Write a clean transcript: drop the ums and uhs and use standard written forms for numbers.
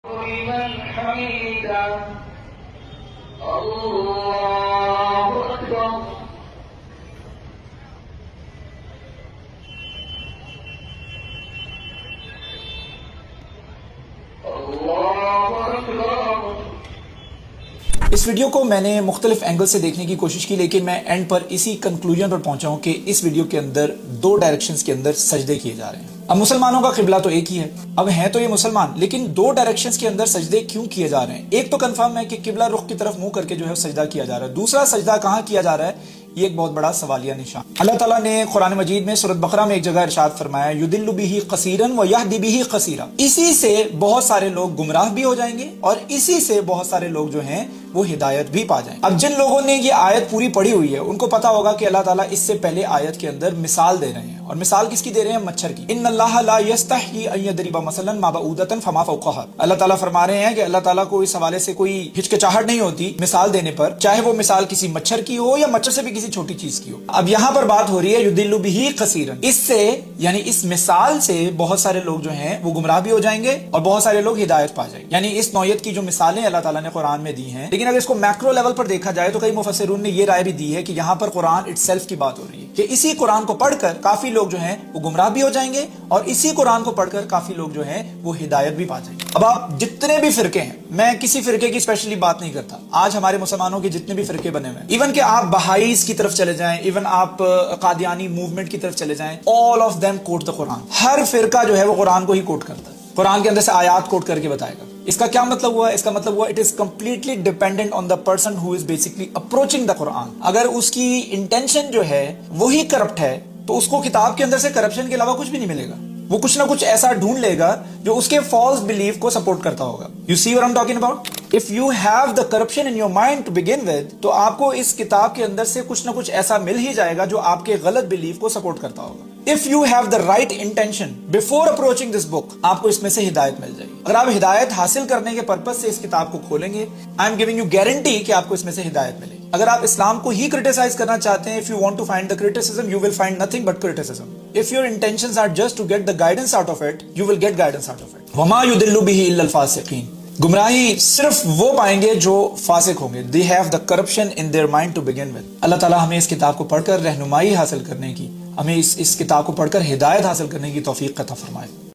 لمن حميدا الله أكبر الله أكبر. اس ویڈیو کو میں نے مختلف اینگل سے دیکھنے کی کوشش کی، لیکن میں اینڈ پر اسی کنکلوژن پر پہنچا ہوں کہ اس ویڈیو کے اندر دو ڈائریکشنز کے اندر سجدے کیے جا رہے ہیں. اب مسلمانوں کا قبلہ تو ایک ہی ہے، اب ہیں تو یہ مسلمان، لیکن دو ڈائریکشنز کے اندر سجدے کیوں کیے جا رہے ہیں؟ ایک تو کنفرم ہے کہ قبلہ رخ کی طرف منہ کر کے جو ہے سجدہ کیا جا رہا ہے، دوسرا سجدہ کہاں کیا جا رہا ہے، یہ ایک بہت بڑا سوالیہ نشان. اللہ تعالیٰ نے قرآن مجید میں سورۃ بقرہ میں ایک جگہ ارشاد فرمایا یضل بہ کثیرا ویہدی بہ کثیرا، اسی سے بہت سارے لوگ گمراہ بھی ہو جائیں گے اور اسی سے بہت سارے لوگ جو ہیں وہ ہدایت بھی پا جائیں. اب جن لوگوں نے یہ آیت پوری پڑھی ہوئی ہے ان کو پتا ہوگا کہ اللہ تعالیٰ اس سے پہلے آیت کے اندر مثال دے رہے ہیں، اور مثال کس کی دے رہے ہیں؟ مچھر کی. ان اللہ لا یستحیی ان یضرب مثلا ما بعودۃ فما فوقها. اللہ تعالیٰ فرما رہے ہیں کہ اللہ تعالیٰ کو اس حوالے سے کوئی ہچکچاہٹ نہیں ہوتی مثال دینے پر، چاہے وہ مثال کسی مچھر کی ہو یا مچھر سے بھی کسی چھوٹی چیز کی ہو. اب یہاں پر بات ہو رہی ہے یضل بہ کثیرا، اس سے یعنی اس مثال سے بہت سارے لوگ جو ہیں وہ گمراہ بھی ہو جائیں گے اور بہت سارے لوگ ہدایت پا جائیں گے. یعنی اس نوعیت کی جو مثالیں اللہ تعالیٰ نے قرآن میں دی ہیں، لیکن اگر اس کو میکرو لیول پر دیکھا جائے تو کئی مفسرون نے یہ رائے بھی دی ہے کہ یہاں پر قرآن اٹ سیلف کی بات ہو رہی ہے کہ اسی قرآن کو پڑھ کر کافی لوگ جو ہیں وہ گمراہ بھی ہو جائیں گے اور اسی قرآن کو پڑھ کر کافی لوگ جو ہیں وہ ہدایت بھی پا جائیں گے. اب آپ جتنے بھی فرقے ہیں، میں کسی فرقے کی اسپیشلی بات نہیں کرتا، آج ہمارے مسلمانوں کے جتنے بھی فرقے بنے ہوئے ہیں، ایون کہ آپ بہائیز کی طرف چلے جائیں، ایون آپ قادیانی موومنٹ کی طرف چلے جائیں، all of them quote the قرآن. ہر فرقہ جو ہے وہ قرآن کو ہی کوٹ کرتا ہے، قرآن کے اندر سے آیات کوٹ کر کے بتائے گا. اس کا کیا مطلب ہوا؟ اس کا مطلب ہوا it is completely dependent on the person who is basically approaching the قرآن. اگر اس کی انٹینشن جو ہے وہی کرپٹ ہے تو اس کو کتاب کے اندر سے کرپشن کے علاوہ کچھ بھی نہیں ملے گا. وہ کچھ نہ کچھ ایسا ڈھونڈ لے گا جو اس کے فالس بلیف کو سپورٹ کرتا ہوگا. You see what I'm talking about? If you have the corruption in your mind to begin with, تو آپ کو اس کتاب کے اندر سے کچھ نہ کچھ ایسا مل ہی جائے گا جو آپ کے غلط بلیف کو سپورٹ کرتا ہوگا. If you have the right intention before approaching this book, آپ کو اس میں سے ہدایت مل جائے گی. اگر آپ ہدایت حاصل کرنے کے پرپس سے اس کتاب کو کھولیں گے، I am giving you guarantee کہ آپ کو اس میں سے ہدایت ملے گی. اگر آپ اسلام کو ہی کرٹیسائز کرنا چاہتے ہیں، if you want to find the criticism, you will find nothing but criticism. If your intentions are just to get the guidance out of it, you will get guidance out of it. وَمَا يُضِلُّ بِهِ إِلَّا الْفَاسِقِينَ. گمراہی صرف وہ پائیں گے جو فاسق ہوں گے. They have the corruption in their mind to begin with. اللہ تعالیٰ ہمیں اس کتاب کو پڑھ کر رہنمائی حاصل کرنے کی، ہمیں اس کتاب کو پڑھ کر ہدایت حاصل کرنے کی توفیق عطا فرمائے.